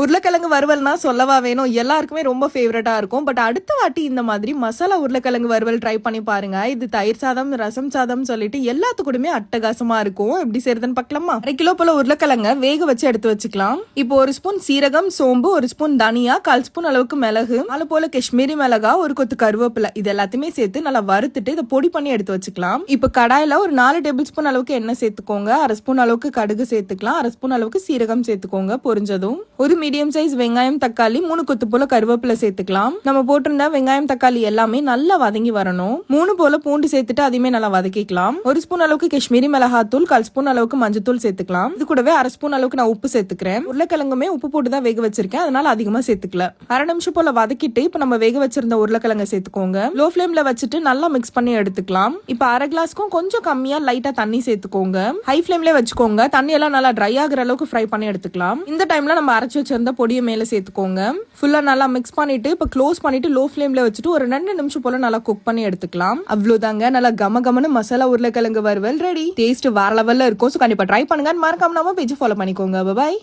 உருளைக்கிழங்கு வறுவல்னா சொல்லவா வேணும், எல்லாருக்குமே ரொம்ப ஃபேவரட்டா இருக்கும். பட் அடுத்த வாட்டி இந்த மாதிரி மசாலா உருளைக்கிழங்கு வறுவல் ட்ரை பண்ணி பாருங்க. இது தயிர் சாதம், ரசம் சாதம் சொல்லிட்டு எல்லாத்துக்கூடமே அட்டகாசமா இருக்கும். எப்படி செய்யறதுன்னு பார்க்கலாமா? 1 கிலோ போல உருளைக்கிழங்க வேக வச்சு எடுத்து வச்சுக்கலாம். இப்போ 1 ஸ்பூன் சீரகம், சோம்பு, 1 ஸ்பூன் தனியா, 1/4 ஸ்பூன் அளவுக்கு மிளகு, 4 போல காஷ்மீரி மிளகா, 1 கொத்து கருவேப்பிலை, இது எல்லாத்தையுமே சேர்த்து நல்லா வறுத்துட்டு இதை பொடி பண்ணி எடுத்து வச்சுக்கலாம். இப்போ கடாயில ஒரு 4 டேபிள் ஸ்பூன் அளவுக்கு எண்ணெய் சேர்த்துக்கோங்க. 1/2 ஸ்பூன் அளவுக்கு கடுகு சேர்த்துக்கலாம். 1/2 ஸ்பூன் அளவுக்கு சீரகம் சேர்த்துக்கோங்க. பொரிஞ்சதும் ஒரு மீடியம் சைஸ் வெங்காயம், தக்காளி, 3 கொத்து போல கருவேப்பிலை சேர்த்துக்கலாம். நம்ம போட்டிருந்த வெங்காயம், தக்காளி எல்லாமே நல்லா வதங்கி வரணும். 3 போல பூண்டு சேர்த்துட்டு அதையுமே நல்லா வதக்கிக்கலாம். 1 ஸ்பூன் அளவுக்கு காஷ்மீரி மிளகாத்தூள், 1/4 ஸ்பூன் அளவுக்கு மஞ்சத்தூள் சேர்த்துக்கலாம். இது கூடவே 1/2 ஸ்பூன் அளவுக்கு நான் உப்பு சேர்த்துக்கிறேன். உருளைக்கிழங்குமே உப்பு போட்டு தான் வேக வச்சிருக்கேன், அதனால அதிகமா சேர்த்துக்கல. 1/2 நிமிஷம் போல வதக்கிட்டு இப்ப நம்ம வேக வச்சிருந்த உருளைக்கிழங்க சேர்த்துக்கோங்க. லோ ஃபிளேம்ல வச்சுட்டு நல்லா மிக்ஸ் பண்ணி எடுத்துக்கலாம். இப்ப 1/2 கிளாஸ்க்கும் கொஞ்சம் கம்மியா லைட்டா தண்ணி சேர்த்துக்கோங்க. ஹை ஃபிளேம்ல வச்சுக்கோங்க. தண்ணி எல்லாம் நல்லா ட்ரை ஆகுற அளவுக்கு ஃப்ரை பண்ணி எடுத்துக்கலாம். இந்த டைம்ல நம்ம அரைச்சு வச்சிருந்த பொடியை மேல சேர்த்துக்கோங்க. ஃபுல்லா நல்லா மிக்ஸ் பண்ணிட்டு இப்ப க்ளோஸ் பண்ணிட்டு லோ ஃபிளேம்ல வச்சுட்டு ஒரு 2 நிமிஷம் போல நல்லா குக் பண்ணி எடுத்துக்கலாம். அவ்வளவுதாங்க, நல்லா கமகமன்னு மசாலா உருளைக்கிழங்கு வறுவல் ரெடி. டேஸ்ட் வேற லெவல்ல இருக்கும். சோ கண்டிப்பா ட்ரை பண்ணுங்க. மறக்காம நம்ம பேஜ் ஃபாலோ பண்ணிக்கோங்க. பை.